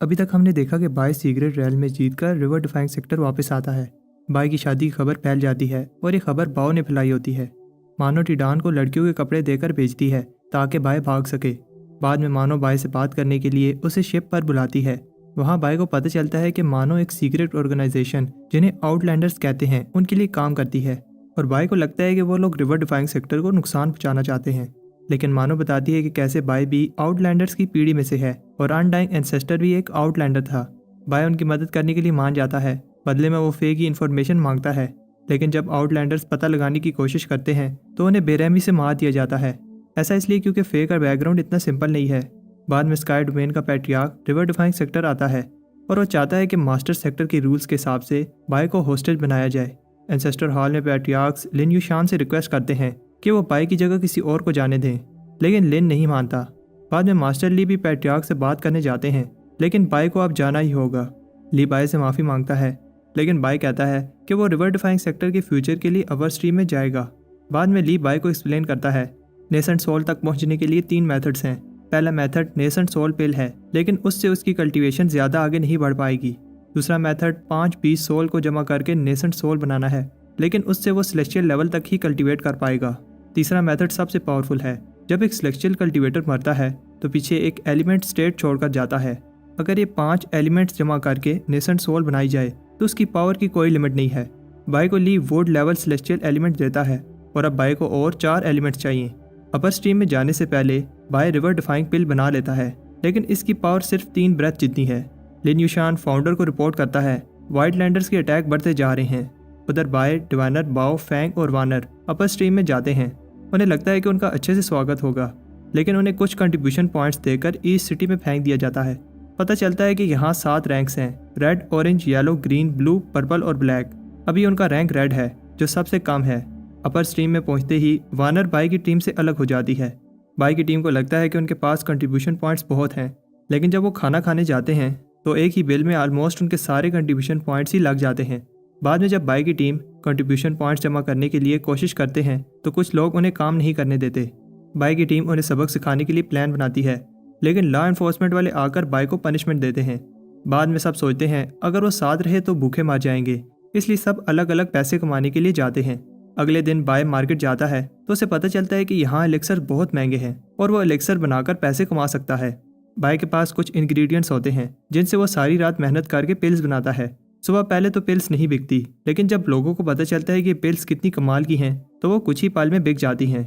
अभी तक हमने देखा कि बाय सीक्रेट रैल में जीतकर रिवर डिफाइंग सेक्टर वापस आता है। बाय की शादी की खबर फैल जाती है और ये खबर बाव ने फैलाई होती है। मानो टिडान को लड़कियों के कपड़े देकर भेजती है ताकि बाय भाग सके। बाद में मानो बाय से बात करने के लिए उसे शिप पर बुलाती है। वहाँ बाय को पता चलता है कि मानो एक सीक्रेट ऑर्गेनाइजेशन जिन्हें आउटलैंडर्स कहते हैं उनके लिए काम करती है और बाय को लगता है कि वो लोग रिवर डिफाइंग सेक्टर को नुकसान पहुंचाना चाहते हैं। लेकिन मानो बताती है कि कैसे बाय भी आउटलैंडर्स की पीढ़ी में से है और अनडाइंग एंसेस्टर भी एक आउटलैंडर था। बाय उनकी मदद करने के लिए मान जाता है। बदले में वो फे की इन्फॉर्मेशन मांगता है, लेकिन जब आउटलैंडर्स पता लगाने की कोशिश करते हैं तो उन्हें बेरहमी से मार दिया जाता है। ऐसा इसलिए क्योंकि फे का बैकग्राउंड इतना सिंपल नहीं है। बाद में स्काई डोमेन का पैट्रियार्क रिवर डिफाइंग सेक्टर आता है और वो चाहता है कि मास्टर सेक्टर के रूल्स के हिसाब से बाय को होस्टेज बनाया जाए। एंसेस्टर हॉल में पैट्रियार्क्स लिन यूशान से रिक्वेस्ट करते हैं कि वो बाय की जगह किसी और को जाने दें, लेकिन लिन नहीं मानता। बाद में मास्टर ली भी पैट्रियार्क से बात करने जाते हैं, लेकिन बाय को अब जाना ही होगा। ली बाय से माफ़ी मांगता है, लेकिन बाय कहता है कि वो रिवर डिफाइंग सेक्टर के फ्यूचर के लिए अवर स्ट्रीम में जाएगा। बाद में ली बाय को एक्सप्लेन करता है नेसेंट सोल तक पहुंचने के लिए 3 मेथड्स हैं। पहला मेथड नेसेंट सोल पिल है, लेकिन उससे उसकी कल्टीवेशन ज़्यादा आगे नहीं बढ़ पाएगी। दूसरा मेथड 5 पीस सोल को जमा करके नेसेंट सोल बनाना है, लेकिन उससे वो सेलेस्टियल लेवल तक ही कल्टीवेट कर पाएगा। तीसरा मेथड सबसे पावरफुल है। जब एक सेलेस्टियल कल्टीवेटर मरता है तो पीछे एक एलिमेंट स्टेट छोड़कर जाता है। अगर ये 5 एलिमेंट्स जमा करके नेसेंट सोल बनाई जाए तो उसकी पावर की कोई लिमिट नहीं है। बाय को ली वुड लेवल सेलेस्टियल एलिमेंट देता है और अब बाय को और 4 एलिमेंट्स चाहिए। अपर स्ट्रीम में जाने से पहले बाय रिवर डिफाइंग पिल बना लेता है, लेकिन इसकी पावर सिर्फ 3 ब्रेथ जितनी है। लिन यूशान फाउंडर को रिपोर्ट करता है वाइट लैंडर्स के अटैक बढ़ते जा रहे हैं। उधर बाय, डिवाइनर, बाओ, फैंग और वानर अपर स्ट्रीम में जाते हैं। उन्हें लगता है कि उनका अच्छे से स्वागत होगा, लेकिन उन्हें कुछ कंट्रीब्यूशन पॉइंट्स देकर ईस्ट सिटी में फेंक दिया जाता है। पता चलता है कि यहाँ 7 रैंक्स हैं, red, orange, yellow, green, blue, purple और ब्लैक। अभी उनका रैंक रेड है, जो सबसे कम है। अपर स्ट्रीम में पहुंचते ही वानर बाय की टीम से अलग हो जाती है। बाय की टीम को लगता है कि उनके पास कंट्रीब्यूशन पॉइंट्स बहुत हैं, लेकिन जब वो खाना खाने जाते हैं तो एक ही बिल में ऑलमोस्ट उनके सारे कंट्रीब्यूशन पॉइंट्स ही लग जाते हैं। बाद में जब बाय की टीम कंट्रीब्यूशन पॉइंट्स जमा करने के लिए कोशिश करते हैं तो कुछ लोग उन्हें काम नहीं करने देते। बाय की टीम उन्हें सबक सिखाने के लिए प्लान बनाती है, लेकिन लॉ एनफोर्समेंट वाले आकर बाय को पनिशमेंट देते हैं। बाद में सब सोचते हैं अगर वो साथ रहे तो भूखे मर जाएंगे, इसलिए सब अलग अलग पैसे कमाने के लिए जाते हैं। अगले दिन बाय मार्केट जाता है तो उसे पता चलता है कि यहाँ एलेक्सर बहुत महंगे हैं और वो एलेक्सर बनाकर पैसे कमा सकता है। बाय के पास कुछ इंग्रेडिएंट्स होते हैं जिनसे वो सारी रात मेहनत करके पिल्स बनाता है। सुबह पहले तो पिल्स नहीं बिकती, लेकिन जब लोगों को पता चलता है कि पिल्स कितनी कमाल की हैं तो वो कुछ ही पल में बिक जाती हैं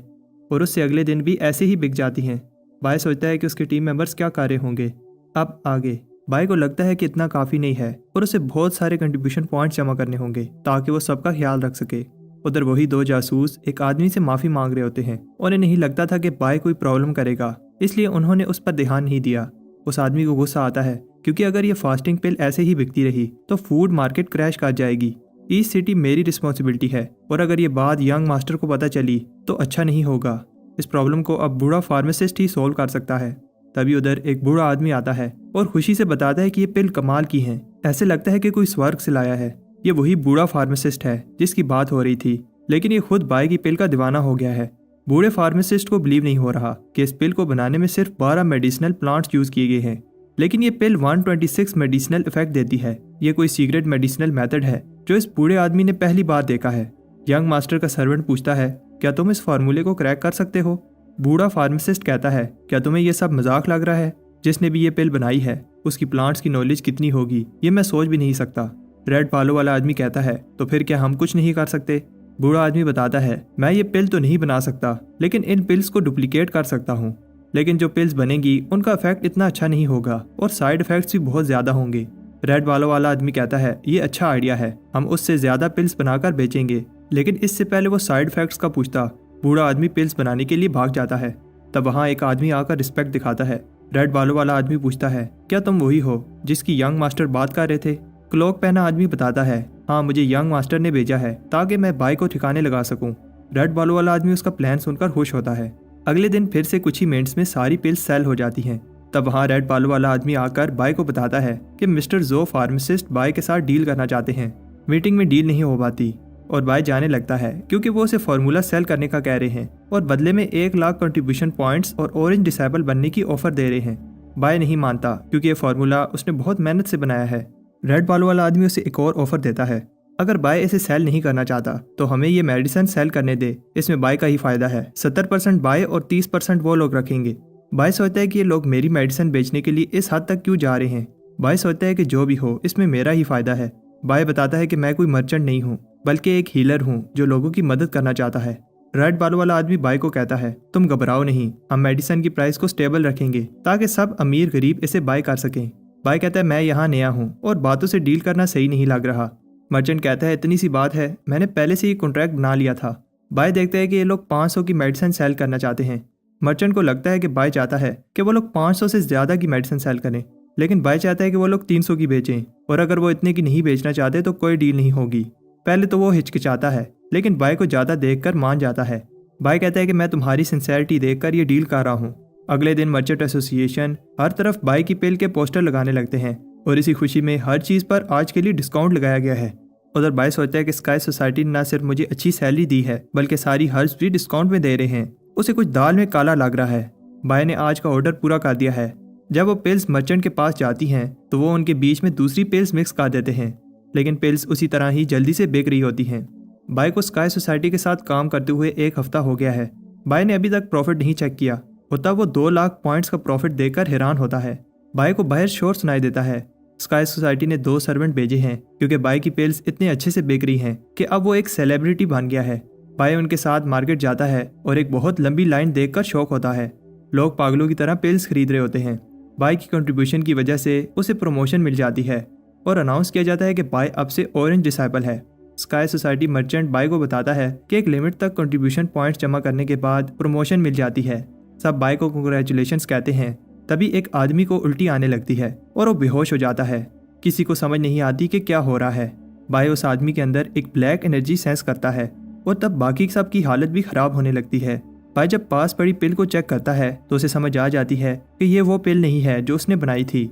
और उससे अगले दिन भी ऐसे ही बिक जाती हैं। बाय सोचता है कि उसके टीम मेंबर्स क्या कर रहे होंगे। अब आगे बाय को लगता है कि इतना काफ़ी नहीं है और उसे बहुत सारे कंट्रीब्यूशन पॉइंट्स जमा करने होंगे ताकि वो सबका ख्याल रख सके। उधर वही 2 जासूस एक आदमी से माफ़ी मांग रहे होते हैं। उन्हें नहीं लगता था कि बाय कोई प्रॉब्लम करेगा, इसलिए उन्होंने उस पर ध्यान नहीं दिया। उस आदमी को गुस्सा आता है क्योंकि अगर ये फास्टिंग पिल ऐसे ही बिकती रही तो फूड मार्केट क्रैश कर जाएगी। ईस्ट सिटी मेरी रिस्पॉन्सिबिलिटी है और अगर ये बात यंग मास्टर को पता चली तो अच्छा नहीं होगा। इस प्रॉब्लम को अब बूढ़ा फार्मासिस्ट ही सोल्व कर सकता है। तभी उधर एक बूढ़ा आदमी आता है और खुशी से बताता है कि ये पिल कमाल की हैं। ऐसे लगता है कि कोई स्वर्ग से लाया है। ये वही बूढ़ा फार्मासिस्ट है जिसकी बात हो रही थी, लेकिन ये खुद बाय की पिल का दीवाना हो गया है। बूढ़े फार्मासिस्ट को बिलीव नहीं हो रहा कि इस पिल को बनाने में सिर्फ 12 मेडिसिनल प्लांट्स यूज किए गए हैं, लेकिन ये पिल 126 मेडिसिनल इफेक्ट देती है। ये कोई सीक्रेट मेडिसिनल मेथड है जो इस बूढ़े आदमी ने पहली बार देखा है। यंग मास्टर का सर्वेंट पूछता है क्या तुम इस फार्मूले को क्रैक कर सकते हो। बूढ़ा फार्मासिस्ट कहता है क्या तुम्हें ये सब मजाक लग रहा है। जिसने भी ये पिल बनाई है उसकी प्लांट्स की नॉलेज कितनी होगी ये मैं सोच भी नहीं सकता। रेड बालों वाला आदमी कहता है तो फिर क्या हम कुछ नहीं कर सकते। बूढ़ा आदमी बताता है मैं ये पिल तो नहीं बना सकता, लेकिन इन पिल्स को डुप्लीकेट कर सकता हूँ। लेकिन जो पिल्स बनेंगी उनका इफेक्ट इतना अच्छा नहीं होगा और साइड इफेक्ट्स भी बहुत ज्यादा होंगे। रेड बालों वाला आदमी कहता है ये अच्छा आइडिया है, हम उससे ज्यादा पिल्स बनाकर बेचेंगे। लेकिन इससे पहले वो साइड इफेक्ट्स का पूछता बूढ़ा आदमी पिल्स बनाने के लिए भाग जाता है। तब वहाँ एक आदमी आकर रिस्पेक्ट दिखाता है। रेड बालों वाला आदमी पूछता है क्या तुम वही हो जिसकी यंग मास्टर बात कर रहे थे। क्लॉक पहना आदमी बताता है हाँ, मुझे यंग मास्टर ने भेजा है ताकि मैं बाय को ठिकाने लगा सकूं। रेड बालों वाला आदमी उसका प्लान सुनकर खुश होता है। अगले दिन फिर से कुछ ही मिनट्स में सारी पिल्स सेल हो जाती हैं। तब वहाँ रेड बालों वाला आदमी आकर बाय को बताता है कि मिस्टर जो फार्मासिस्ट बाय के साथ डील करना चाहते हैं। मीटिंग में डील नहीं हो पाती और बाय जाने लगता है क्योंकि वो उसे फार्मूला सेल करने का कह रहे हैं और बदले में 1 लाख कंट्रीब्यूशन पॉइंट्स और ऑरेंज डिसेबल बनने की ऑफर दे रहे हैं। बाय नहीं मानता क्योंकि ये फार्मूला उसने बहुत मेहनत से बनाया है। रेड बालों वाला आदमी उसे एक और ऑफर देता है, अगर बाय इसे सेल नहीं करना चाहता तो हमें ये मेडिसिन सेल करने दे, इसमें बाय का ही फायदा है। 70% बाय और 30% वो लोग रखेंगे। बाय सोचता है कि ये लोग मेरी मेडिसिन बेचने के लिए इस हद तक क्यों जा रहे हैं। बाय सोचता है कि जो भी हो इसमें मेरा ही फायदा है। बाय बताता है कि मैं कोई मर्चेंट नहीं हूँ बल्कि एक हीलर हूँ जो लोगों की मदद करना चाहता है। रेड बालों वाला आदमी बाय को कहता है, तुम घबराओ नहीं, हम मेडिसिन की प्राइस को स्टेबल रखेंगे ताकि सब अमीर गरीब इसे बाय कर सकें। बाय कहता है, मैं यहाँ नया हूँ और बातों से डील करना सही नहीं लग रहा। मर्चेंट कहता है, इतनी सी बात है, मैंने पहले से ही कॉन्ट्रैक्ट बना लिया था। बाय देखता है कि ये लोग 500 की मेडिसिन सेल करना चाहते हैं। मर्चेंट को लगता है कि बाय चाहता है कि वो लोग 500 से ज़्यादा की मेडिसिन सेल करें, लेकिन बाय चाहता है कि वो लोग 300 की बेचें, और अगर वो इतने की नहीं बेचना चाहते तो कोई डील नहीं होगी। पहले तो वो हिचकिचाता है, लेकिन बाय को ज़्यादा देखकर मान जाता है। बाय कहता है कि मैं तुम्हारी सिंसेरिटी देखकर ये डील कर रहा हूँ। अगले दिन मर्चेंट एसोसिएशन हर तरफ बाय की पिल के पोस्टर लगाने लगते हैं और इसी खुशी में हर चीज़ पर आज के लिए डिस्काउंट लगाया गया है। उधर बाय सोचता है कि स्काई सोसाइटी ने न सिर्फ मुझे अच्छी सैलरी दी है बल्कि सारी हर्ब्स भी डिस्काउंट में दे रहे हैं। उसे कुछ दाल में काला लग रहा है। बाय ने आज का ऑर्डर पूरा कर दिया है। जब वो पिल्स मर्चेंट के पास जाती हैं तो वो उनके बीच में दूसरी पिल्स मिक्स कर देते हैं, लेकिन पिल्स उसी तरह ही जल्दी से बिक रही होती हैं। बाय को स्काई सोसाइटी के साथ काम करते हुए 1 हफ्ता हो गया है। बाय ने अभी तक प्रॉफिट नहीं चेक किया होता। वो 2 लाख पॉइंट्स का प्रॉफिट देखकर हैरान होता है। बाय को बाहर शोर सुनाई देता है। स्काई सोसाइटी ने 2 सर्वेंट भेजे हैं क्योंकि बाय की पिल्स इतने अच्छे से बिक रही हैं कि अब वो एक सेलिब्रिटी बन गया है। बाय उनके साथ मार्केट जाता है और एक बहुत लंबी लाइन देखकर शॉक होता है। लोग पागलों की तरह पिल्स खरीद रहे होते हैं। बाय की कंट्रीब्यूशन की वजह से उसे प्रमोशन मिल जाती है और अनाउंस किया जाता है कि बाय अब से ऑरेंज डिसाइपल है। स्काई सोसाइटी मर्चेंट बाय को बताता है कि एक लिमिट तक कंट्रीब्यूशन पॉइंट्स जमा करने के बाद प्रमोशन मिल जाती है। सब बाय को कांग्रेचुलेशंस कहते हैं। तभी एक आदमी को उल्टी आने लगती है और वो बेहोश हो जाता है। किसी को समझ नहीं आती कि क्या हो रहा है। बाय उस आदमी के अंदर एक ब्लैक एनर्जी सेंस करता है और तब बाकी सब की हालत भी खराब होने लगती है। बाय जब पास पड़ी पिल को चेक करता है तो उसे समझ आ जाती है कि ये वो पिल नहीं है जो उसने बनाई थी।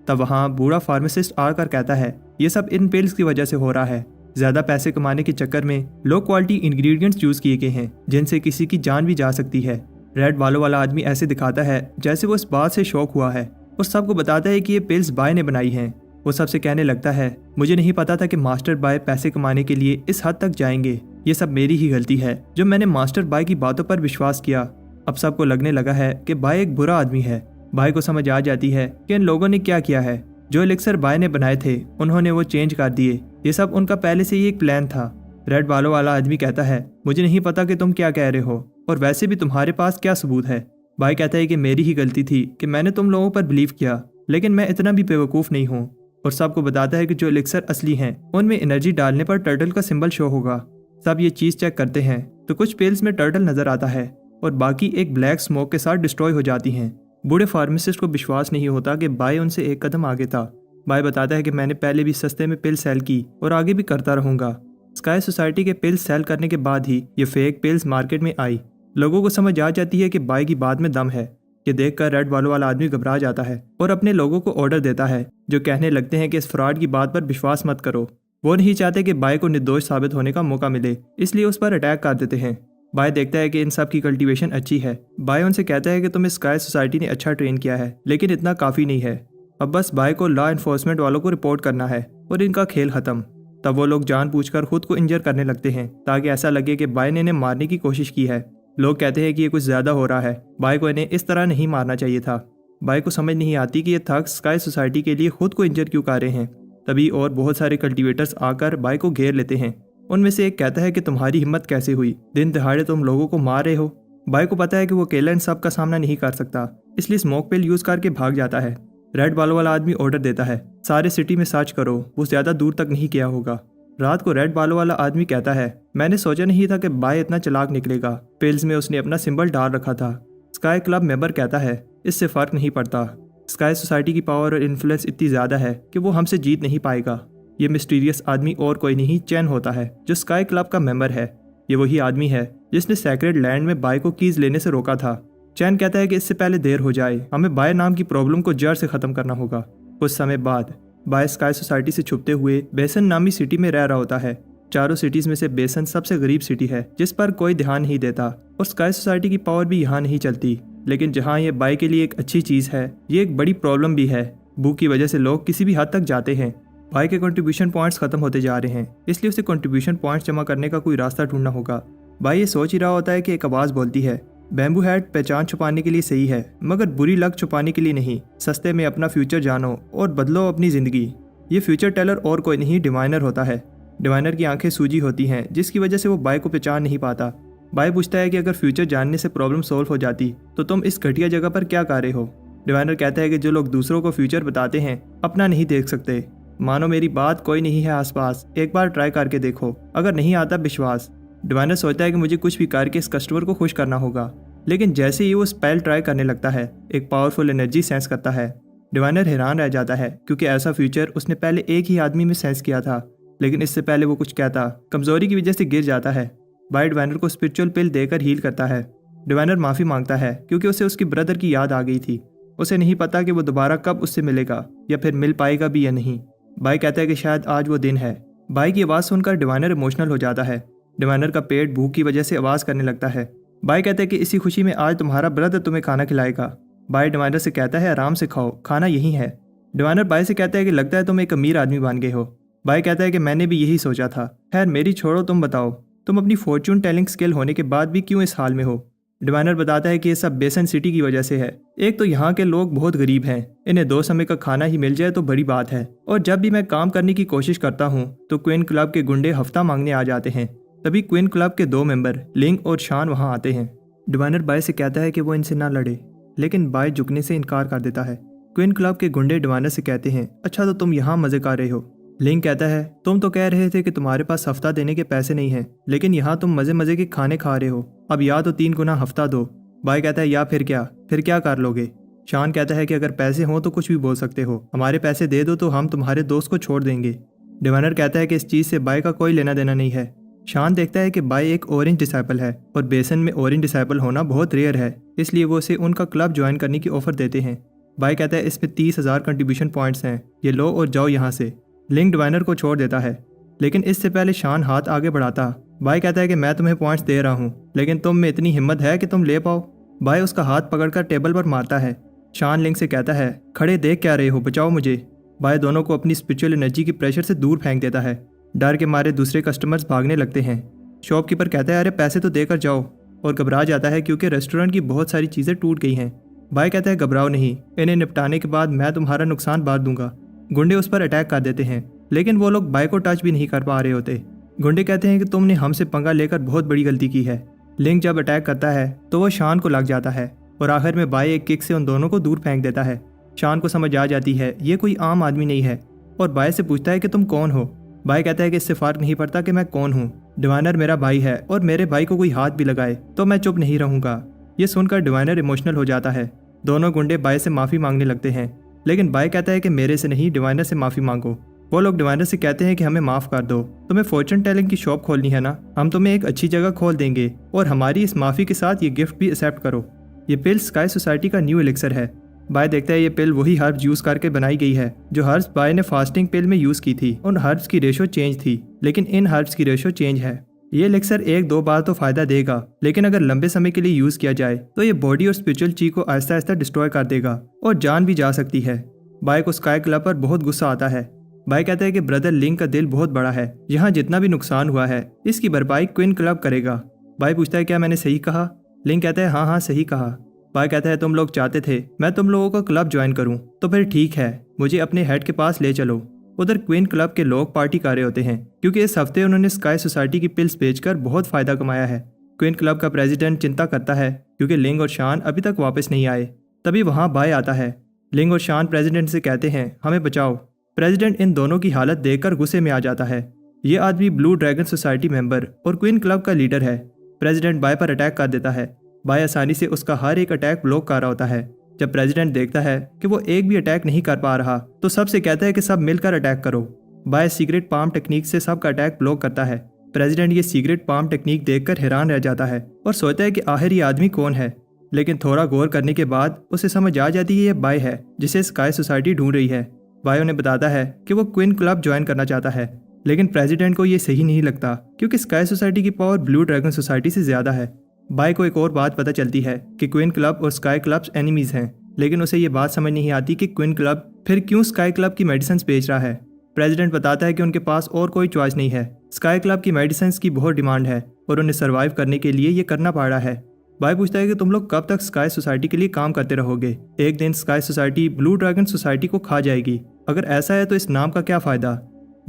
तब वहाँ बूढ़ा फार्मासिस्ट आकर कहता है, ये सब इन पिल्स की वजह से हो रहा है। ज्यादा पैसे कमाने के चक्कर में लो क्वालिटी इंग्रेडिएंट्स यूज किए गए हैं जिनसे किसी की जान भी जा सकती है। रेड बालों वाला आदमी ऐसे दिखाता है जैसे वो इस बात से शॉक हुआ है और सबको बताता है कि ये पिल्स बाय ने बनाई हैं। वो सबसे कहने लगता है, मुझे नहीं पता था कि मास्टर बाय पैसे कमाने के लिए इस हद तक जाएंगे। ये सब मेरी ही गलती है जो मैंने मास्टर बाय की बातों पर विश्वास किया। अब सबको लगने लगा है कि बाय एक बुरा आदमी है। बाय को समझ आ जाती है कि इन लोगों ने क्या किया है। जो एलिक्सर बाय ने बनाए थे उन्होंने वो चेंज कर दिए। ये सब उनका पहले से ही एक प्लान था। रेड बालों वाला आदमी कहता है, मुझे नहीं पता कि तुम क्या कह रहे हो और वैसे भी तुम्हारे पास क्या सबूत है। बाय कहता है कि मेरी ही गलती थी कि मैंने तुम लोगों पर बिलीव किया, लेकिन मैं इतना भी बेवकूफ़ नहीं हूँ। और सबको बताता है कि जो एलिक्सर असली हैं उनमें एनर्जी डालने पर टर्टल का सिंबल शो होगा। सब ये चीज़ चेक करते हैं तो कुछ पिल्स में टर्टल नजर आता है और बाकी एक ब्लैक स्मोक के साथ डिस्ट्रॉय हो जाती हैं। बूढ़े फार्मासिस्ट को विश्वास नहीं होता कि बाय उनसे एक कदम आगे था। बाय बताता है कि मैंने पहले भी सस्ते में पिल सेल की और आगे भी करता रहूंगा। स्काई सोसाइटी के पिल्स सेल करने के बाद ही ये फेक पिल्स मार्केट में आई। लोगों को समझ आ जाती है कि बाय की बात में दम है। ये देखकर रेड बालों वाला आदमी घबरा जाता है और अपने लोगों को ऑर्डर देता है जो कहने लगते हैं कि इस फ्रॉड की बात पर विश्वास मत करो। वो नहीं चाहते कि बाय को निर्दोष साबित होने का मौका मिले, इसलिए उस पर अटैक कर देते हैं। बाय देखता है कि इन सब की कल्टीवेशन अच्छी है। बाय उनसे कहता है कि तुम्हें स्काई सोसाइटी ने अच्छा ट्रेन किया है, लेकिन इतना काफ़ी नहीं है। अब बस बाय को लॉ एनफोर्समेंट वालों को रिपोर्ट करना है और इनका खेल खत्म। तब वो लोग जानबूझकर खुद को इंजर करने लगते हैं ताकि ऐसा लगे कि बाय ने इन्हें मारने की कोशिश की है। लोग कहते हैं कि ये कुछ ज़्यादा हो रहा है, बाय को इन्हें इस तरह नहीं मारना चाहिए था। बाय को समझ नहीं आती कि ये थग स्काई सोसाइटी के लिए खुद को इंजर क्यों कर रहे हैं। तभी और बहुत सारे कल्टीवेटर्स आकर बाय को घेर लेते हैं। उनमें से एक कहता है कि तुम्हारी हिम्मत कैसे हुई, दिन दहाड़े तुम लोगों को मार रहे हो। बाय को पता है कि वो अकेला इन सब का सामना नहीं कर सकता, इसलिए स्मोक पिल यूज करके भाग जाता है। रेड बालों वाला आदमी ऑर्डर देता है, सारे सिटी में सर्च करो, वो ज़्यादा दूर तक नहीं गया होगा। रात को रेड बालों वाला आदमी कहता है, मैंने सोचा नहीं था कि बाय इतना चालाक निकलेगा। पिल्स में उसने अपना सिंबल डाल रखा था। स्काई क्लब मेंबर कहता है, इससे फर्क नहीं पड़ता। स्काई सोसाइटी की पावर और इन्फ्लुएंस इतनी ज़्यादा है कि वो हमसे जीत नहीं पाएगा। ये मिस्टीरियस आदमी और कोई नहीं चैन होता है जो स्काई क्लब का मेंबर है। ये वही आदमी है जिसने सैक्रेड लैंड में बाय को कीज लेने से रोका था। चैन कहता है कि इससे पहले देर हो जाए, हमें बाय नाम की प्रॉब्लम को जड़ से ख़त्म करना होगा। कुछ समय बाद बाय स्काई सोसाइटी से छुपते हुए बेसन नामी सिटी में रह रहा होता है। चारों सिटीज़ में से बेसन सबसे गरीब सिटी है जिस पर कोई ध्यान नहीं देता और स्काई सोसाइटी की पावर भी यहाँ नहीं चलती। लेकिन जहाँ ये बाई के लिए एक अच्छी चीज़ है, ये एक बड़ी प्रॉब्लम भी है। भूख की वजह से लोग किसी भी हद तक जाते हैं। बाई के कंट्रीब्यूशन पॉइंट्स खत्म होते जा रहे हैं, इसलिए उसे कंट्रीब्यूशन पॉइंट्स जमा करने का कोई रास्ता ढूंढना होगा। बाई ये सोच ही रहा होता है कि एक आवाज़ बोलती है, बैम्बू हैट पहचान छुपाने के लिए सही है, मगर बुरी लक छुपाने के लिए नहीं। सस्ते में अपना फ्यूचर जानो और बदलो अपनी ज़िंदगी। ये फ्यूचर टेलर और कोई नहीं, डिवाइनर होता है। डिवाइनर की आंखें सूजी होती हैं, जिसकी वजह से वो बाई को पहचान नहीं पाता। बाई पूछता है कि अगर फ्यूचर जानने से प्रॉब्लम सॉल्व हो जाती तो तुम इस घटिया जगह पर क्या कर रहे हो। डिवाइनर कहता है कि जो लोग दूसरों को फ्यूचर बताते हैं अपना नहीं देख सकते। मानो मेरी बात, कोई नहीं है आसपास, एक बार ट्राई करके देखो, अगर नहीं आता विश्वास। डिवाइनर सोचता है कि मुझे कुछ भी करके इस कस्टमर को खुश करना होगा, लेकिन जैसे ही वो स्पेल ट्राई करने लगता है, एक पावरफुल एनर्जी सेंस करता है। डिवाइनर हैरान रह जाता है, क्योंकि ऐसा फ्यूचर उसने पहले एक ही आदमी में सेंस किया था, लेकिन इससे पहले वो कुछ कहता, कमजोरी की वजह से गिर जाता है। बाई डिवाइनर को स्पिरिचुअल पिल देकर हील करता है। डिवाइनर माफ़ी मांगता है, क्योंकि उसे उसकी ब्रदर की याद आ गई थी। उसे नहीं पता कि वो दोबारा कब उससे मिलेगा, या फिर मिल पाएगा भी या नहीं। बाई कहता है कि शायद आज वो दिन है। बाई की आवाज़ सुनकर डिवाइनर इमोशनल हो जाता है। डिवाइनर का पेट भूख की वजह से आवाज़ करने लगता है। बाई कहता है कि इसी खुशी में आज तुम्हारा ब्रदर तुम्हें खाना खिलाएगा। बाई डिवाइनर से कहता है, आराम से खाओ, खाना यही है। डिवाइनर बाई से कहता है कि लगता है तुम एक अमीर आदमी बन गए हो। बाई कहता है कि मैंने भी यही सोचा था। खैर मेरी छोड़ो, तुम बताओ, तुम अपनी फॉर्च्यून टेलिंग स्किल होने के बाद भी क्यों इस हाल में हो। डिवाइनर बताता है कि ये सब बेसन सिटी की वजह से है। एक तो यहाँ के लोग बहुत गरीब हैं, इन्हें 2 समय का खाना ही मिल जाए तो बड़ी बात है, और जब भी मैं काम करने की कोशिश करता हूँ तो क्वीन क्लब के गुंडे हफ्ता मांगने आ जाते हैं। तभी क्वीन क्लब के 2 मेंबर लिंग और शान वहाँ आते हैं। डिवाइनर बाई से कहता है कि वो इनसे ना लड़े, लेकिन बाई झुकने से इनकार कर देता है। क्वीन क्लब के गुंडे डिवाइनर से कहते हैं, अच्छा तो तुम यहाँ मजे कर रहे हो। लिंग कहता है, तुम तो कह रहे थे कि तुम्हारे पास हफ्ता देने के पैसे नहीं हैं, लेकिन यहाँ तुम मजे मजे के खाने खा रहे हो, अब या तो 3 गुना हफ्ता दो। बाई कहता है, या फिर क्या कर लोगे। शान कहता है कि अगर पैसे हों तो कुछ भी बोल सकते हो, हमारे पैसे दे दो तो हम तुम्हारे दोस्त को छोड़ देंगे। डिवाइनर कहता है कि इस चीज़ से बाई का कोई लेना देना नहीं है। शान देखता है कि बाई एक ऑरेंज डिसाइपल है, और बेसन में ऑरेंज डिसाइपल होना बहुत रेयर है, इसलिए वो उसे उनका क्लब ज्वाइन करने की ऑफर देते हैं। बाई कहता है, इसमें 30,000 कंट्रीब्यूशन पॉइंट्स हैं, ये लो और जाओ यहाँ से। लिंग डिवाइनर को छोड़ देता है, लेकिन इससे पहले शान हाथ आगे बढ़ाता। बाई कहता है कि मैं तुम्हें पॉइंट्स दे रहा हूँ, लेकिन तुम में इतनी हिम्मत है कि तुम ले पाओ। बाई उसका हाथ पकड़कर टेबल पर मारता है। शान लिंग से कहता है, खड़े देख क्या रहे हो, बचाओ मुझे। बाई दोनों को अपनी स्पिरिचुअल एनर्जी की प्रेशर से दूर फेंक देता है। डर के मारे दूसरे कस्टमर्स भागने लगते हैं। शॉपकीपर कहता है, अरे पैसे तो देकर जाओ, और घबरा जाता है क्योंकि रेस्टोरेंट की बहुत सारी चीज़ें टूट गई हैं। बाई कहता है, घबराओ नहीं, इन्हें निपटाने के बाद मैं तुम्हारा नुकसान बांध दूंगा। गुंडे उस पर अटैक कर देते हैं, लेकिन वो लोग बाई को टच भी नहीं कर पा रहे होते। गुंडे कहते हैं कि तुमने हमसे पंगा लेकर बहुत बड़ी गलती की है। लिंग जब अटैक करता है तो वो शान को लग जाता है, और आखिर में बाई एक किक से उन दोनों को दूर फेंक देता है। शान को समझ आ जाती है ये कोई आम आदमी नहीं है, और बाई से पूछता है कि तुम कौन हो। बाई कहता है कि इससे फर्क नहीं पड़ता कि मैं कौन हूँ, डिवाइनर मेरा भाई है, और मेरे भाई को कोई हाथ भी लगाए तो मैं चुप नहीं रहूंगा। ये सुनकर डिवाइनर इमोशनल हो जाता है। दोनों गुंडे बाई से माफ़ी मांगने लगते हैं, लेकिन बाई कहता है कि मेरे से नहीं, डिवाइनर से माफ़ी मांगो। वो लोग डिवाइनर से कहते हैं कि हमें माफ़ कर दो, तुम्हें फॉर्चून टेलिंग की शॉप खोलनी है ना, हम तुम्हें एक अच्छी जगह खोल देंगे, और हमारी इस माफ़ी के साथ ये गिफ्ट भी एक्सेप्ट करो। ये पिल स्काई सोसाइटी का न्यू एलिक्सर है। बाय देखता है ये पिल वही हर्ब्स यूज़ करके बनाई गई है जो हर्ब्स बाय ने फास्टिंग पिल में यूज़ की थी। उन हर्ब्स की रेशो चेंज थी, लेकिन इन हर्ब्स की रेशो चेंज है। ये एलिक्सर 1-2 बार तो फ़ायदा देगा, लेकिन अगर लंबे समय के लिए यूज़ किया जाए तो ये बॉडी और स्पिरिचुअल ची को आहिस्ता आहिस्ता डिस्ट्रॉय कर देगा, और जान भी जा सकती है। बाय को स्काई क्लब पर बहुत गुस्सा आता है। बाय कहता है कि ब्रदर लिंग का दिल बहुत बड़ा है, यहाँ जितना भी नुकसान हुआ है इसकी भरपाई क्वीन क्लब करेगा। बाय पूछता है क्या मैंने सही कहा। लिंग कहता है हाँ सही कहा। बाय कहता है तुम लोग चाहते थे मैं तुम लोगों का क्लब ज्वाइन करूं, तो फिर ठीक है, मुझे अपने हेड के पास ले चलो। उधर क्वीन क्लब के लोग पार्टी कर रहे होते हैं, क्योंकि इस हफ्ते उन्होंने स्काई सोसाइटी की पिल्स बेचकर बहुत फायदा कमाया है। क्वीन क्लब का प्रेसिडेंट चिंता करता है क्योंकि लिंग और शान अभी तक वापस नहीं आए। तभी वहाँ बाय आता है। लिंग और शान प्रेसिडेंट से कहते हैं हमें बचाओ। प्रेसिडेंट इन दोनों की हालत देखकर गुस्से में आ जाता है। ये आदमी ब्लू ड्रैगन सोसाइटी मेंबर और क्वीन क्लब का लीडर है। प्रेसिडेंट बाय पर अटैक कर देता है। बाय आसानी से उसका हर एक अटैक ब्लॉक कर रहा होता है। जब प्रेसिडेंट देखता है कि वो एक भी अटैक नहीं कर पा रहा, तो सबसे कहता है कि सब मिलकर अटैक करो। बाय सीक्रेट पाम टेक्निक से सबका अटैक ब्लॉक करता है। प्रेसिडेंट ये सीक्रेट पाम टेक्निक देखकर हैरान रह जाता है और सोचता है कि आखिर ये आदमी कौन है, लेकिन थोड़ा गौर करने के बाद उसे समझ आ जाती है ये बाय है जिसे स्काई सोसाइटी ढूंढ रही है। बाय उन्हें बताता है कि वो क्वीन क्लब ज्वाइन करना चाहता है, लेकिन प्रेसिडेंट को ये सही नहीं लगता क्योंकि स्काई सोसाइटी की पावर ब्लू ड्रैगन सोसाइटी से ज़्यादा है। बाय को एक और बात पता चलती है कि क्वीन क्लब और स्काई क्लब्स एनिमीज हैं, लेकिन उसे ये बात समझ नहीं आती कि क्वीन क्लब फिर क्यों स्काई क्लब की मेडिसिन बेच रहा है। प्रेसिडेंट बताता है कि उनके पास और कोई चॉइस नहीं है। स्काई क्लब की मेडिसिन की बहुत डिमांड है और उन्हें सर्वाइव करने के लिए ये करना पड़ रहा है। बाय पूछता है कि तुम लोग कब तक स्काई सोसाइटी के लिए काम करते रहोगे? एक दिन sky society blue dragon society को खा जाएगी। अगर ऐसा है तो इस नाम का क्या फ़ायदा?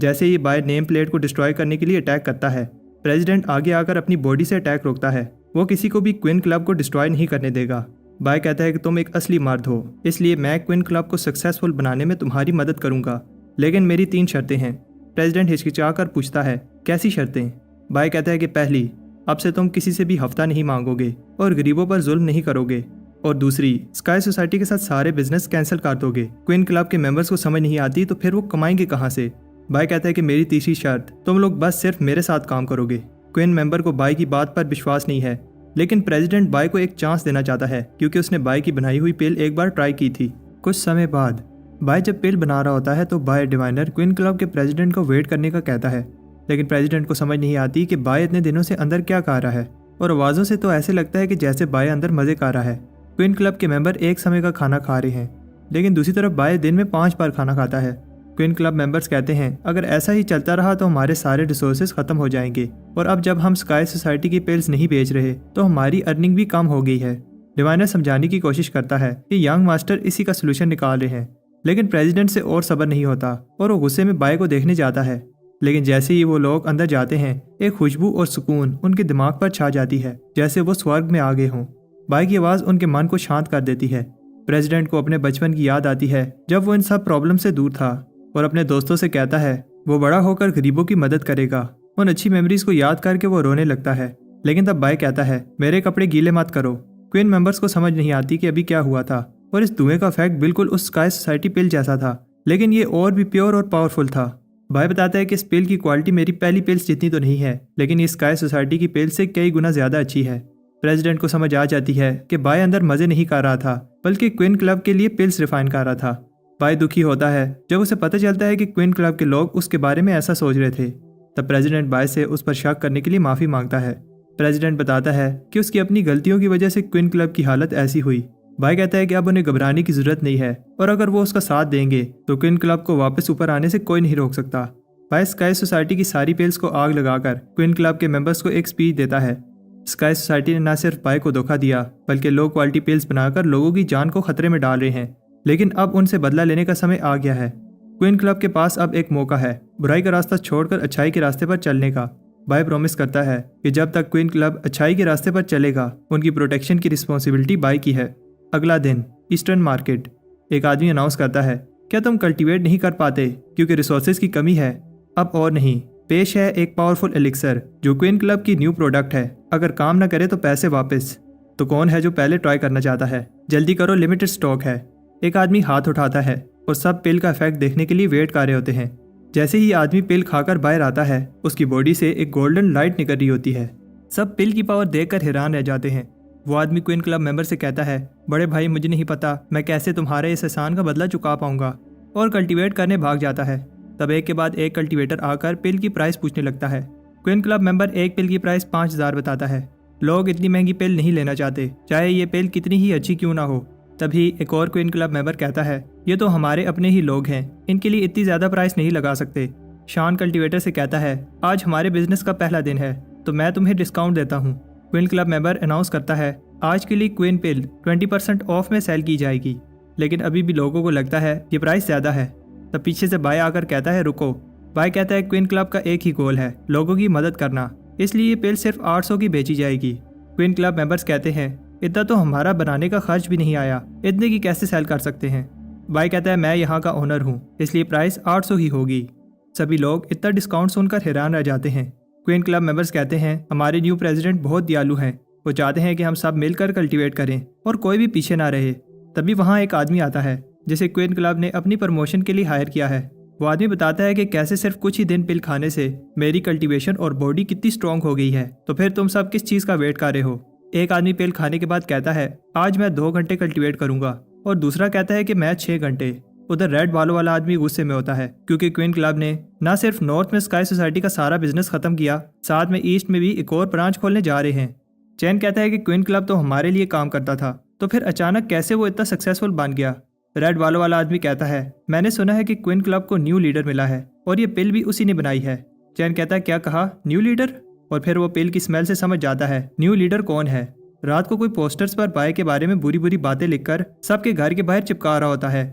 जैसे ही बाय नेम प्लेट को डिस्ट्रॉय करने के लिए अटैक करता है, प्रेसिडेंट आगे आकर अपनी बॉडी से अटैक रोकता है। वो किसी को भी क्वीन क्लब को डिस्ट्रॉय नहीं करने देगा। बाय कहता है कि तुम एक असली मर्द हो, इसलिए मैं क्वीन क्लब को सक्सेसफुल बनाने में तुम्हारी मदद करूंगा, लेकिन मेरी 3 शर्तें हैं। प्रेसिडेंट हिचकिचा कर पूछता है, कैसी शर्तें? बाय कहता है कि पहली, अब से तुम किसी से भी हफ्ता नहीं मांगोगे और गरीबों पर जुल्म नहीं करोगे, और दूसरी, स्काई सोसाइटी के साथ सारे बिजनेस कैंसिल कर दोगे। क्वीन क्लब के मेंबर्स को समझ नहीं आती तो फिर वो कमाएंगे कहाँ से? बाय कहता है कि मेरी तीसरी शर्त, तुम लोग बस सिर्फ मेरे साथ काम करोगे। क्वीन मेंबर को बाय की बात पर विश्वास नहीं है, लेकिन प्रेसिडेंट बाय को एक चांस देना चाहता है क्योंकि उसने बाय की बनाई हुई पिल एक बार ट्राई की थी। कुछ समय बाद बाय जब पिल बना रहा होता है तो बाय डिवाइनर क्वीन क्लब के प्रेसिडेंट को वेट करने का कहता है, लेकिन प्रेसिडेंट को समझ नहीं आती कि बाय इतने दिनों से अंदर क्या कर रहा है, और आवाज़ों से तो ऐसे लगता है कि जैसे बाय अंदर मजे कर रहा है। क्वीन क्लब के मेंबर एक समय का खाना खा रहे हैं, लेकिन दूसरी तरफ बाय दिन में 5 बार खाना खाता है। क्वीन क्लब मेंबर्स कहते हैं अगर ऐसा ही चलता रहा तो हमारे सारे रिसोर्सेज खत्म हो जाएंगे, और अब जब हम स्काई सोसाइटी की पिल्स नहीं बेच रहे तो हमारी अर्निंग भी कम हो गई है। डिवाइनर समझाने की कोशिश करता है कि यंग मास्टर इसी का सोल्यूशन निकाल रहे हैं, लेकिन प्रेसिडेंट से और सब्र नहीं होता और वो गुस्से में बाय को देखने जाता है। लेकिन जैसे ही वो लोग अंदर जाते हैं, एक खुशबू और सुकून उनके दिमाग पर छा जाती है, जैसे वो स्वर्ग में आ गए हों। बाय की आवाज़ उनके मन को शांत कर देती है। प्रेसिडेंट को अपने बचपन की याद आती है जब वो इन सब प्रॉब्लम से दूर था, और अपने दोस्तों से कहता है वो बड़ा होकर गरीबों की मदद करेगा। उन अच्छी मेमोरीज को याद करके वो रोने लगता है, लेकिन तब बाय कहता है मेरे कपड़े गीले मत करो। क्वीन मेंबर्स को समझ नहीं आती कि अभी क्या हुआ था, और इस धुएं का इफेक्ट बिल्कुल उस स्काई सोसाइटी पिल जैसा था, लेकिन ये और भी प्योर और पावरफुल था। बाय बताता है कि इस पिल की क्वालिटी मेरी पहली पिल्स जितनी तो नहीं है, लेकिन इस स्काई सोसाइटी की पिल से कई गुना ज्यादा अच्छी है। प्रेसिडेंट को समझ आ जाती है कि बाय अंदर मजे नहीं कर रहा था, बल्कि क्वीन क्लब के लिए पिल्स रिफाइन कर रहा था। बाय दुखी होता है जब उसे पता चलता है कि क्वीन क्लब के लोग उसके बारे में ऐसा सोच रहे थे। तब प्रेसिडेंट बाय से उस पर शक करने के लिए माफी मांगता है। प्रेसिडेंट बताता है कि उसकी अपनी गलतियों की वजह से क्वीन क्लब की हालत ऐसी हुई। बाय कहता है कि अब उन्हें घबराने की जरूरत नहीं है, और अगर वो उसका साथ देंगे तो क्वीन क्लब को वापस ऊपर आने से कोई नहीं रोक सकता। बाय स्काई सोसाइटी की सारी पिल्स को आग लगाकर क्वीन क्लब के मेंबर्स को एक स्पीच देता है। स्काई सोसाइटी ने न सिर्फ बाय को धोखा दिया, बल्कि लो क्वालिटी पिल्स बनाकर लोगों की जान को खतरे में डाल रहे हैं, लेकिन अब उनसे बदला लेने का समय आ गया है। क्वीन क्लब के पास अब एक मौका है बुराई का रास्ता छोड़कर अच्छाई के रास्ते पर चलने का। बाय प्रॉमिस करता है कि जब तक क्वीन क्लब अच्छाई के रास्ते पर चलेगा, उनकी प्रोटेक्शन की रिस्पॉन्सिबिलिटी बाय की है। अगला दिन ईस्टर्न मार्केट। एक आदमी अनाउंस करता है, क्या तुम कल्टीवेट नहीं कर पाते क्योंकि रिसोर्सेज की कमी है? अब और नहीं, पेश है एक पावरफुल एलिक्सर जो क्वीन क्लब की न्यू प्रोडक्ट है। अगर काम न करे तो पैसे वापस। तो कौन है जो पहले ट्राई करना चाहता है? जल्दी करो, लिमिटेड स्टॉक है। एक आदमी हाथ उठाता है और सब पिल का इफेक्ट देखने के लिए वेट कर रहे होते हैं। जैसे ही आदमी पिल खाकर बाहर आता है, उसकी बॉडी से एक गोल्डन लाइट निकल रही होती है। सब पिल की पावर देखकर हैरान रह जाते हैं। वो आदमी क्वीन क्लब मेंबर से कहता है, बड़े भाई मुझे नहीं पता मैं कैसे तुम्हारे इस एहसान का बदला चुका पाऊंगा, और कल्टीवेट करने भाग जाता है। तब एक के बाद एक कल्टीवेटर आकर पिल की प्राइस पूछने लगता है। क्वीन क्लब मेंबर एक पिल की प्राइस 5000 बताता है। लोग इतनी महंगी पिल नहीं लेना चाहते, चाहे ये पिल कितनी ही अच्छी क्यों ना हो। तभी एक और क्वीन क्लब मेंबर कहता है, ये तो हमारे अपने ही लोग हैं, इनके लिए इतनी ज़्यादा प्राइस नहीं लगा सकते। शान कल्टीवेटर से कहता है, आज हमारे बिजनेस का पहला दिन है तो मैं तुम्हें डिस्काउंट देता हूँ। क्वीन क्लब मेंबर अनाउंस करता है, आज के लिए क्वीन पिल 20% ऑफ में सेल की जाएगी, लेकिन अभी भी लोगों को लगता है ये प्राइस ज़्यादा है। तब पीछे से बाय आकर कहता है, रुको। बाय कहता है, क्वीन क्लब का एक ही गोल है, लोगों की मदद करना, इसलिए ये पिल सिर्फ 800 की बेची जाएगी। क्वीन क्लब मेंबर्स कहते हैं, इतना तो हमारा बनाने का खर्च भी नहीं आया, इतने की कैसे सेल कर सकते हैं? बाय कहता है, मैं यहाँ का ओनर हूँ, इसलिए प्राइस 800 ही होगी। सभी लोग इतना डिस्काउंट सुनकर हैरान रह जाते हैं। क्वीन क्लब मेंबर्स कहते हैं, हमारे न्यू प्रेसिडेंट बहुत दयालु हैं, वो चाहते हैं कि हम सब मिलकर कल्टीवेट करें और कोई भी पीछे ना रहे। तभी वहाँ एक आदमी आता है जिसे क्वीन क्लब ने अपनी प्रमोशन के लिए हायर किया है। वो आदमी बताता है कि कैसे सिर्फ कुछ ही दिन पिल खाने से मेरी कल्टीवेशन और बॉडी कितनी स्ट्रांग हो गई है, तो फिर तुम सब किस चीज़ का वेट कर रहे हो? एक आदमी पिल खाने के बाद कहता है, आज मैं 2 घंटे कल्टीवेट करूंगा, और दूसरा कहता है कि मैं 6 घंटे। उधर रेड बालों वाला आदमी गुस्से में होता है क्योंकि क्वीन क्लब ने न सिर्फ नॉर्थ में स्काई सोसाइटी का सारा बिजनेस खत्म किया, साथ में ईस्ट में भी एक और ब्रांच खोलने जा रहे हैं। चैन कहता है कि क्वीन क्लब तो हमारे लिए काम करता था, तो फिर अचानक कैसे वो इतना सक्सेसफुल बन गया। रेड बालों वाला आदमी कहता है, मैंने सुना है कि क्वीन क्लब को न्यू लीडर मिला है और ये पिल भी उसी ने बनाई है। चैन कहता है, क्या कहा, न्यू लीडर? और फिर वो पिल की स्मेल से समझ जाता है न्यू लीडर कौन है। रात को कोई पोस्टर्स पर बाय के बारे में बुरी बुरी बातें लिखकर सबके घर के बाहर चिपका रहा होता है।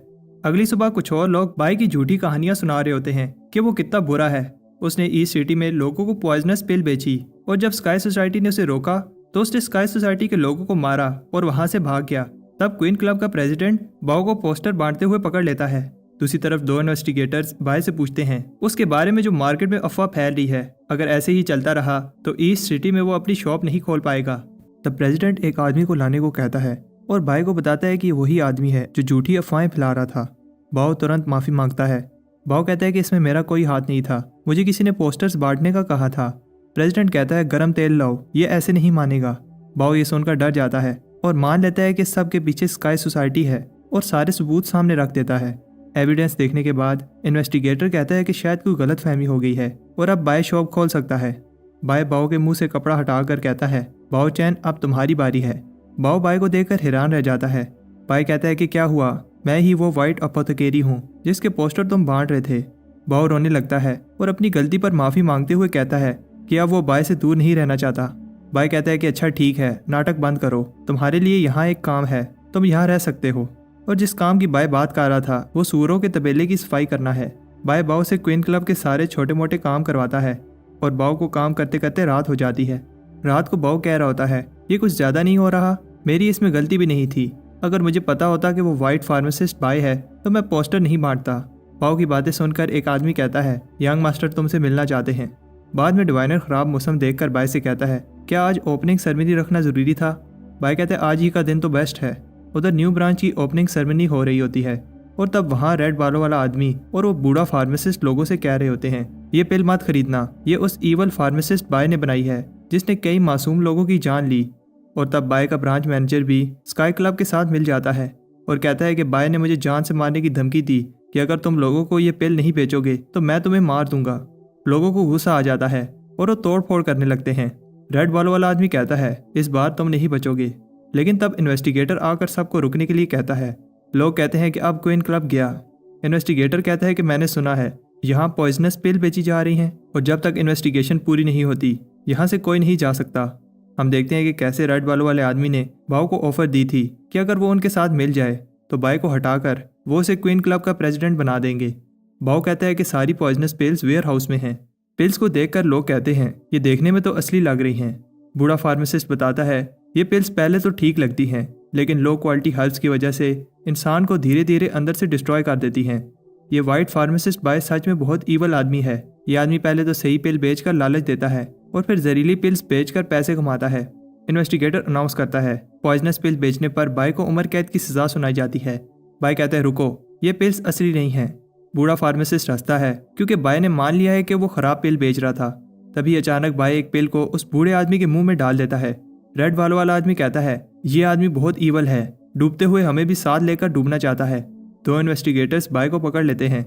अगली सुबह कुछ और लोग बाय की झूठी कहानियां सुना रहे होते हैं कि वो कितना बुरा है। उसने ईस्ट सिटी में लोगों को पॉइजनस पिल बेची और जब स्काई सोसाइटी ने उसे रोका तो उसने स्काई सोसाइटी के लोगों को मारा और वहां से भाग गया। तब क्वीन क्लब का प्रेसिडेंट बाओ को पोस्टर बांटते हुए पकड़ लेता है। दूसरी तरफ दो इन्वेस्टिगेटर्स बाय से पूछते हैं उसके बारे में जो मार्केट में अफवाह फैल रही है, अगर ऐसे ही चलता रहा तो ईस्ट सिटी में वो अपनी शॉप नहीं खोल पाएगा। तब प्रेसिडेंट एक आदमी को लाने को कहता है और बाय को बताता है कि वही आदमी है जो झूठी अफवाहें फैला रहा था। बाओ तुरंत माफी मांगता है। बाओ कहता है कि इसमें मेरा कोई हाथ नहीं था, मुझे किसी ने पोस्टर्स बांटने का कहा था। प्रेसिडेंट कहता है, गरम तेल लाओ, ये ऐसे नहीं मानेगा। बाओ ये सुनकर डर जाता है और मान लेता है कि सब के पीछे स्काई सोसाइटी है और सारे सबूत सामने रख देता है। एविडेंस देखने के बाद इन्वेस्टिगेटर कहता है कि शायद कोई गलत फहमी हो गई है और अब बाय शॉप खोल सकता है। बाय बाओ के मुंह से कपड़ा हटाकर कहता है, बाओ चैन, अब तुम्हारी बारी है। बाओ बाय को देखकर हैरान रह जाता है। बाय कहता है कि क्या हुआ, मैं ही वो वाइट अपोथेकेरी हूँ जिसके पोस्टर तुम बांट रहे थे। बाओ रोने लगता है और अपनी गलती पर माफी मांगते हुए कहता है कि अब वो बाय से दूर नहीं रहना चाहता। बाय कहता है कि अच्छा ठीक है, नाटक बंद करो, तुम्हारे लिए यहाँ एक काम है, तुम यहाँ रह सकते हो। और जिस काम की बाय बात कर रहा था वो सूअरों के तबेले की सफाई करना है। बाय बाओ से क्वीन क्लब के सारे छोटे मोटे काम करवाता है और बाओ को काम करते करते रात हो जाती है। रात को बाओ कह रहा होता है, ये कुछ ज़्यादा नहीं हो रहा, मेरी इसमें गलती भी नहीं थी। अगर मुझे पता होता कि वो वाइट फार्मासिस्ट बाय है तो मैं पोस्टर नहीं बांटता। बाओ की बातें सुनकर एक आदमी कहता है, यंग मास्टर तुमसे मिलना चाहते हैं। बाद में डिवाइनर खराब मौसम देखकर बाय से कहता है, क्या आज ओपनिंग सेरेमनी रखना ज़रूरी था? बाय कहते हैं, आज ही का दिन तो बेस्ट है। उधर न्यू ब्रांच की ओपनिंग सेरेमनी हो रही होती है और तब वहाँ रेड बालों वाला आदमी और वो बूढ़ा फार्मासिस्ट लोगों से कह रहे होते हैं, ये पिल मत खरीदना, ये उस ईवल फार्मासिस्ट बाय ने बनाई है जिसने कई मासूम लोगों की जान ली। और तब बाय का ब्रांच मैनेजर भी स्काई क्लब के साथ मिल जाता है और कहता है कि बाय ने मुझे जान से मारने की धमकी दी कि अगर तुम लोगों को ये पिल नहीं बेचोगे तो मैं तुम्हें मार दूंगा। लोगों को गुस्सा आ जाता है और वो तोड़ फोड़ करने लगते हैं। रेड बालों वाला आदमी कहता है, इस बार तुम नहीं बचोगे। लेकिन तब इन्वेस्टिगेटर आकर सबको रुकने के लिए कहता है। लोग कहते हैं कि अब क्वीन क्लब गया। इन्वेस्टिगेटर कहता है कि मैंने सुना है यहाँ पॉइजनस पिल बेची जा रही हैं और जब तक इन्वेस्टिगेशन पूरी नहीं होती यहाँ से कोई नहीं जा सकता। हम देखते हैं कि कैसे रेड बालों वाले आदमी ने बाओ को ऑफर दी थी कि अगर वो उनके साथ मिल जाए तो बाय को हटाकर वो उसे क्वीन क्लब का प्रेसिडेंट बना देंगे। बाओ कहता है कि सारी पॉइजनस पिल्स वेयर हाउस में हैं। पिल्स को देखकर लोग कहते हैं ये देखने में तो असली लग रही हैं। बूढ़ा फार्मासिस्ट बताता है, ये पिल्स पहले तो ठीक लगती हैं लेकिन लो क्वालिटी हर्ब्स की वजह से इंसान को धीरे धीरे अंदर से डिस्ट्रॉय कर देती हैं। ये वाइट फार्मासिस्ट बाय सच में बहुत ईवल आदमी है। ये आदमी पहले तो सही पिल बेचकर लालच देता है और फिर जहरीली पिल्स बेचकर पैसे कमाता है। इन्वेस्टिगेटर अनाउंस करता है, पॉइजनस पिल बेचने पर बाय को उम्र कैद की सजा सुनाई जाती है। बाय कहता है, रुको, ये पिल्स असली नहीं हैं। बूढ़ा फार्मासिस्ट हंसता है क्योंकि बाय ने मान लिया है कि वो खराब पिल बेच रहा था। तभी अचानक बाय एक पिल को उस बूढ़े आदमी के मुंह में डाल देता है। रेड बालों वाला आदमी कहता है, ये आदमी बहुत ईवल है, डूबते हुए हमें भी साथ लेकर डूबना चाहता है। दो इन्वेस्टिगेटर्स बाय को पकड़ लेते हैं।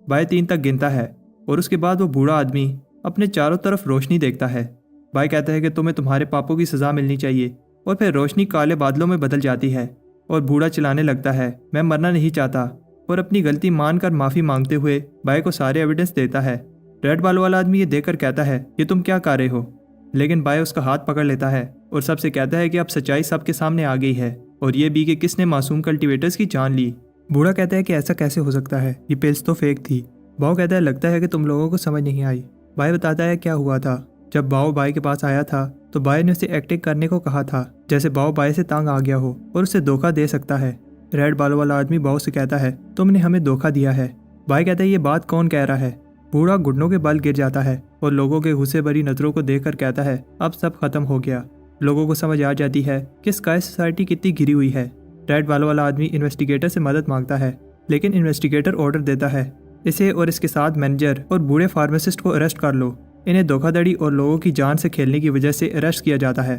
बाय 3 तक गिनता है और उसके बाद वो बूढ़ा आदमी अपने चारों तरफ रोशनी देखता है। बाय कहता है कि तुम्हें तुम्हारे पापों की सजा मिलनी चाहिए और फिर रोशनी काले बादलों में बदल जाती है और बूढ़ा चिल्लाने लगता है, मैं मरना नहीं चाहता, और अपनी गलती मानकर माफ़ी मांगते हुए बाय को सारे एविडेंस देता है। रेड बालों वाला आदमी ये देखकर कहता है, ये तुम क्या कर रहे हो? लेकिन बाय उसका हाथ पकड़ लेता है और सबसे कहता है कि अब सच्चाई सबके सामने आ गई है और ये भी कि किसने मासूम कल्टीवेटर्स की जान ली। बूढ़ा कहता है कि ऐसा कैसे हो सकता है, ये पिल्स तो फेक थी। बाओ कहता है, लगता है कि तुम लोगों को समझ नहीं आई। बाय बताता है क्या हुआ था। जब बाओ बाय के पास आया था तो बाय ने उसे एक्टिंग करने को कहा था जैसे बाओ बाय से तंग आ गया हो और उसे धोखा दे सकता है। रेड बालों वाला आदमी बाओ से कहता है, तुमने हमें धोखा दिया है। बाय कहता है, ये बात कौन कह रहा है? बूढ़ा घुटनों के बल गिर जाता है और लोगों के गुस्से भरी नजरों को देखकर कहता है, अब सब खत्म हो गया। लोगों को समझ आ जाती है कि स्काई सोसाइटी कितनी गिरी हुई है। रेड बालों वाला आदमी इन्वेस्टिगेटर से मदद मांगता है लेकिन इन्वेस्टिगेटर ऑर्डर देता है, इसे और इसके साथ मैनेजर और बूढ़े फार्मासिस्ट को अरेस्ट कर लो। इन्हें धोखाधड़ी और लोगों की जान से खेलने की वजह से अरेस्ट किया जाता है।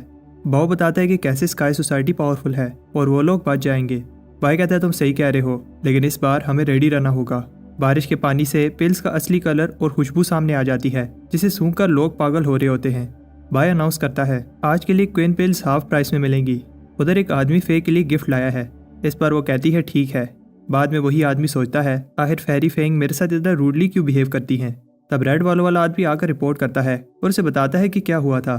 बाओ बताता है कि कैसे स्काई सोसाइटी पावरफुल है और वो लोग बच जाएंगे। बाय कहता है, तुम सही कह रहे हो, लेकिन इस बार हमें रेडी रहना होगा। बारिश के पानी से पिल्स का असली कलर और खुशबू सामने आ जाती है जिसे सूंघकर लोग पागल हो रहे होते हैं। बाय अनाउंस करता है आज के लिए क्वीन पिल्स हाफ प्राइस में मिलेंगी। उधर एक आदमी फे के लिए गिफ्ट लाया है। इस पर वो कहती है ठीक है। बाद में वही आदमी सोचता है आखिर फेरी फेंग मेरे साथ इतना रूडली क्यों बिहेव करती हैं। तब रेड बालों वाला आदमी आकर रिपोर्ट करता है और उसे बताता है कि क्या हुआ था।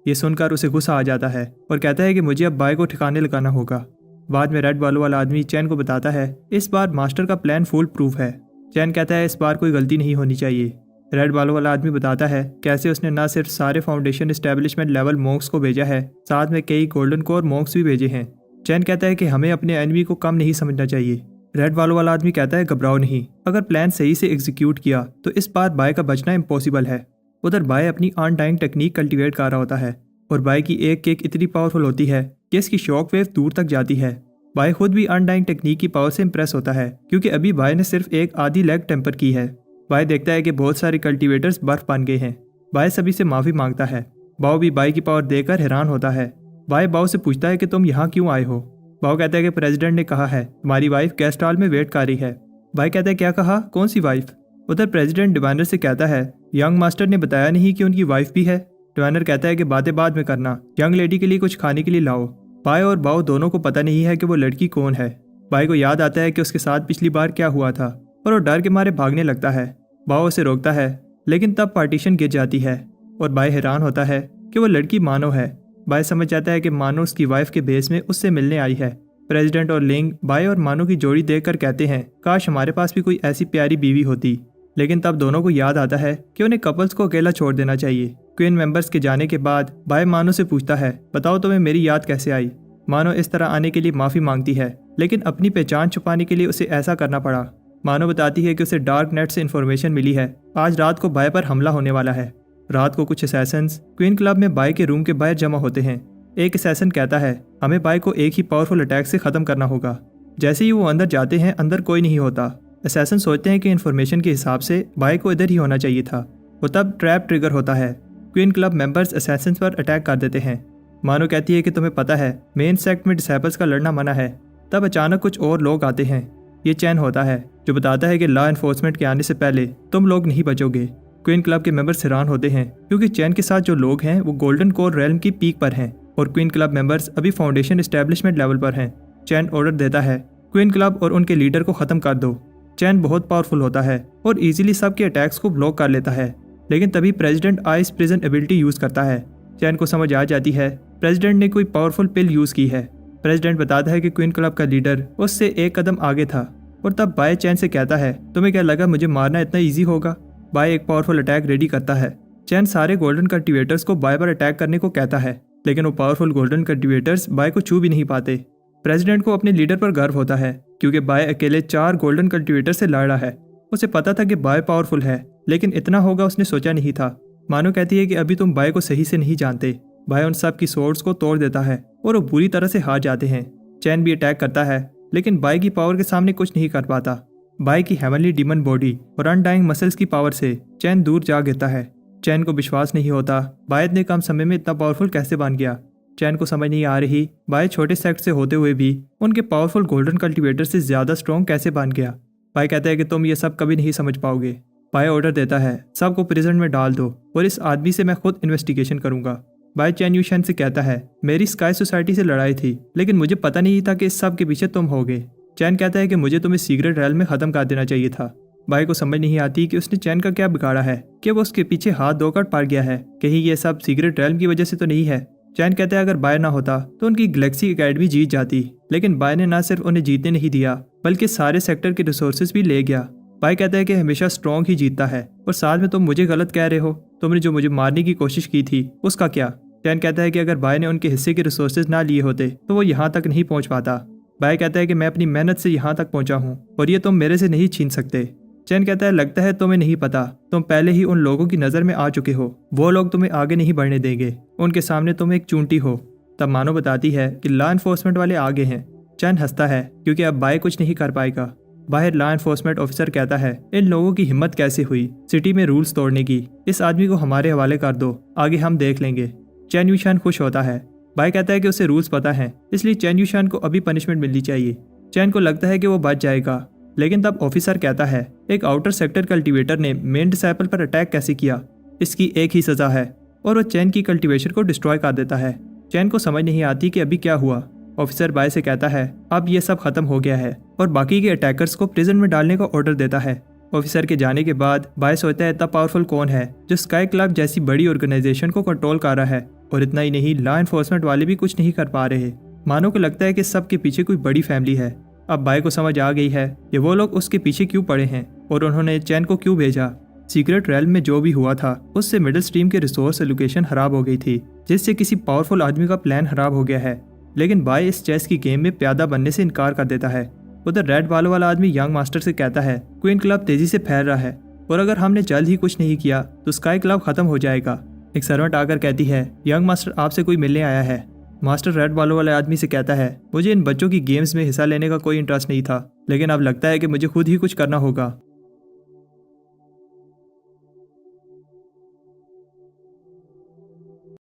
ये सुनकर उसे गुस्सा आ जाता है और कहता है कि मुझे अब बाय को ठिकाने लगाना होगा। बाद में रेड बालों वाला आदमी चैन को बताता है इस बार मास्टर का प्लान फुल प्रूफ है। चैन कहता है इस बार कोई गलती नहीं होनी चाहिए। रेड बालों वाला आदमी बताता है कैसे उसने न सिर्फ सारे फाउंडेशन एस्टेब्लिशमेंट लेवल मॉन्क्स को भेजा है, साथ में कई गोल्डन कोर मॉन्क्स भी भेजे हैं। चैन कहता है कि हमें अपने एनिमी को कम नहीं समझना चाहिए। रेड बालों वाला आदमी कहता है घबराओ नहीं, अगर प्लान सही से एग्जीक्यूट किया तो इस बार बाय का बचना इम्पॉसिबल है। उधर बाय अपनी अनडाइंग टेक्निक कल्टीवेट कर रहा होता है और बाय की एक केक इतनी पावरफुल होती है कि इसकी शॉक वेव दूर तक जाती है। बाय खुद भी अनडाइंग टेक्निक की पावर से इंप्रेस होता है क्योंकि अभी बाय ने सिर्फ एक आधी लेग टेम्पर की है। बाय देखता है कि बहुत सारे कल्टीवेटर्स बर्फ बन गए हैं। बाय सभी से माफी मांगता है। बाव भी बाय की पावर देखकर हैरान होता है। बाय बाव से पूछता है कि तुम यहाँ क्यों आए हो। बाव कहता है कि प्रेसिडेंट ने कहा है तुम्हारी वाइफ गेस्ट हॉल में वेट कर रही है। बाय कहता है क्या कहा, कौन सी वाइफ। उधर प्रेसिडेंट डिवाइनर से कहता है यंग मास्टर ने बताया नहीं कि उनकी वाइफ भी है। डिवाइनर कहता है कि बातें बाद में करना, यंग लेडी के लिए कुछ खाने के लिए लाओ। बाय और बाव दोनों को पता नहीं है कि वो लड़की कौन है। बाय को याद आता है कि उसके साथ पिछली बार क्या हुआ था और वो डर के मारे भागने लगता है। बाव उसे रोकता है लेकिन तब पार्टीशन गिर जाती है और बाय हैरान होता है कि वो लड़की मानो है। बाय समझ जाता है कि मानो उसकी वाइफ के बेस में उससे मिलने आई है। प्रेसिडेंट और लिंग बाय और मानो की जोड़ी देखकर कहते हैं काश हमारे पास भी कोई ऐसी प्यारी बीवी होती। लेकिन तब दोनों को याद आता है कि उन्हें कपल्स को अकेला छोड़ देना चाहिए। क्वीन मेंबर्स के जाने के बाद बाय मानो से पूछता है बताओ तुम्हें मेरी याद कैसे आई। मानो इस तरह आने के लिए माफ़ी मांगती है लेकिन अपनी पहचान छुपाने के लिए उसे ऐसा करना पड़ा। मानो बताती है कि उसे डार्क नेट से इन्फॉर्मेशन मिली है आज रात को बाय पर हमला होने वाला है। रात को कुछ असैसन्स क्वीन क्लब में बाय के रूम के बाहर जमा होते हैं। एक असैसन कहता है हमें बाय को एक ही पावरफुल अटैक से ख़त्म करना होगा। जैसे ही वो अंदर जाते हैं अंदर कोई नहीं होता। असैसन सोचते हैं कि इन्फॉर्मेशन के हिसाब से बाय को इधर ही होना चाहिए था। वो तब ट्रैप ट्रिगर होता है। क्वीन क्लब मेंबर्स असैसन्स पर अटैक कर देते हैं। मानो कहती है कि तुम्हें पता है मेन सेक्ट में डिसेबल्स का लड़ना मना है। तब अचानक कुछ और लोग आते हैं। ये चैन होता है जो बताता है कि लॉ एनफोर्समेंट के आने से पहले तुम लोग नहीं बचोगे। क्वीन क्लब के मेंबर्स हैरान होते हैं क्योंकि चैन के साथ जो लोग हैं वो गोल्डन कोर रेल्म की पीक पर हैं और क्वीन क्लब मेंबर्स अभी फाउंडेशन एस्टेब्लिशमेंट लेवल पर हैं। चैन ऑर्डर देता है क्वीन क्लब और उनके लीडर को ख़त्म कर दो। चैन बहुत पावरफुल होता है और इजीली सबके अटैक्स को ब्लॉक कर लेता है। लेकिन तभी president ice prison ability use करता है। चैन को समझ आ जाती है प्रेसिडेंट ने कोई पावरफुल पिल यूज़ की है। प्रेसिडेंट बताता है कि क्वीन क्लब का लीडर उससे एक कदम आगे था और तब बाय चैन से कहता है तुम्हें क्या लगा मुझे मारना इतना ईजी होगा। बाय एक पावरफुल अटैक रेडी करता है। चैन सारे गोल्डन कल्टीवेटर्स को बाय पर अटैक करने को कहता है लेकिन वो पावरफुल गोल्डन कल्टीवेटर्स बाय को छू भी नहीं पाते। प्रेसिडेंट को अपने लीडर पर गर्व होता है क्योंकि बाय अकेले 4 गोल्डन कल्टीवेटर से लड़ रहा है। उसे पता था कि बाय पावरफुल है लेकिन इतना होगा उसने सोचा नहीं था। मानो कहती है कि अभी तुम बाय को सही से नहीं जानते। बाय उन सब की सोर्ड्स को तोड़ देता है और वो बुरी तरह से हार जाते हैं। चैन भी अटैक करता है लेकिन बाय की पावर के सामने कुछ नहीं कर पाता। बाय की हेवनली डीमन बॉडी और अनडाइंग मसल्स की पावर से चैन दूर जा गिरता है। चैन को विश्वास नहीं होता बाय इतने कम समय में इतना पावरफुल कैसे बन गया। चैन को समझ नहीं आ रही बाय छोटे सेक्ट से होते हुए भी उनके पावरफुल गोल्डन कल्टीवेटर से ज़्यादा स्ट्रॉन्ग कैसे बन गया। बाय कहता है कि तुम ये सब कभी नहीं समझ पाओगे। बाय ऑर्डर देता है सबको प्रिजन में डाल दो और इस आदमी से मैं खुद इन्वेस्टिगेशन करूंगा। बाय चैन यूशन से कहता है मेरी स्काई सोसाइटी से लड़ाई थी लेकिन मुझे पता नहीं था कि इस सब के पीछे तुम होगे। चैन कहता है कि मुझे तुम्हें सीक्रेट रेल में ख़त्म कर देना चाहिए था। बाय को समझ नहीं आती कि उसने चैन का क्या बिगाड़ा है कि वो उसके पीछे हाथ धोकर पड़ गया है। कहीं ये सब सीक्रेट रेल की वजह से तो नहीं है। चैन कहता है अगर बाय ना होता तो उनकी गैलेक्सी एकेडमी जीत जाती लेकिन बाय ने ना सिर्फ उन्हें जीतने नहीं दिया बल्कि सारे सेक्टर के रिसोर्सेज भी ले गया। बाय कहता है कि हमेशा स्ट्रॉन्ग ही जीतता है और साथ में तुम मुझे गलत कह रहे हो। तुमने जो मुझे मारने की कोशिश की थी उसका क्या। चैन कहता है कि अगर बाय ने उनके हिस्से के रिसोर्सेज ना लिए होते तो वो यहाँ तक नहीं पहुँच पाता। बाय कहता है कि मैं अपनी मेहनत से यहाँ तक पहुँचा हूँ और ये तुम मेरे से नहीं छीन सकते। चैन कहता है लगता है तुम्हें नहीं पता, तुम पहले ही उन लोगों की नज़र में आ चुके हो। वो लोग तुम्हें आगे नहीं बढ़ने देंगे, उनके सामने तुम एक चूंटी हो। तब मानो बताती है कि लॉ एनफोर्समेंट वाले आगे हैं। चैन हंसता है क्योंकि अब बाय कुछ नहीं कर पाएगा। बाहर लॉ एनफोर्समेंट ऑफिसर कहता है इन लोगों की हिम्मत कैसे हुई सिटी में रूल्स तोड़ने की। इस आदमी को हमारे हवाले कर दो, आगे हम देख लेंगे। चैन यूशान खुश होता है। बाय कहता है कि उसे रूल्स पता है इसलिए चैन यूशान को अभी पनिशमेंट मिलनी चाहिए। चैन को लगता है कि वो बच जाएगा लेकिन तब ऑफिसर कहता है एक आउटर सेक्टर कल्टीवेटर ने मेन डिसेबल पर अटैक कैसे किया, इसकी एक ही सज़ा है। और वो चैन की कल्टीवेशन को डिस्ट्रॉय कर देता है। चैन को समझ नहीं आती कि अभी क्या हुआ। ऑफिसर बाय से कहता है अब ये सब खत्म हो गया है और बाकी के अटैकर्स को प्रिजन में डालने का ऑर्डर देता है। ऑफिसर के जाने के बाद बाय सोचता है इतना पावरफुल कौन है जो स्काई क्लब जैसी बड़ी ऑर्गेनाइजेशन को कंट्रोल कर रहा है, और इतना ही नहीं लॉ एनफोर्समेंट वाले भी कुछ नहीं कर पा रहे। मानो को लगता है कि सबके पीछे कोई बड़ी फैमिली है। अब बाय को समझ आ गई है कि वो लोग उसके पीछे क्यों पड़े हैं और उन्होंने चैन को क्यों भेजा। सीक्रेट रेल्म में जो भी हुआ था उससे मिडिल स्ट्रीम के रिसोर्स एलोकेशन खराब हो गई थी, जिससे किसी पावरफुल आदमी का प्लान खराब हो गया है। लेकिन बाय इस चेस की गेम में प्यादा बनने से इनकार कर देता है। उधर रेड बालों वाला आदमी यंग मास्टर से कहता है क्वीन क्लब तेजी से फैल रहा है और अगर हमने जल्द ही कुछ नहीं किया तो स्काई क्लब खत्म हो जाएगा। एक सर्वेंट आकर कहती है यंग मास्टर आपसे कोई मिलने आया है। मास्टर रेड बालों वाले आदमी से कहता है मुझे इन बच्चों की गेम्स में हिस्सा लेने का कोई इंटरेस्ट नहीं था, लेकिन अब लगता है कि मुझे खुद ही कुछ करना होगा।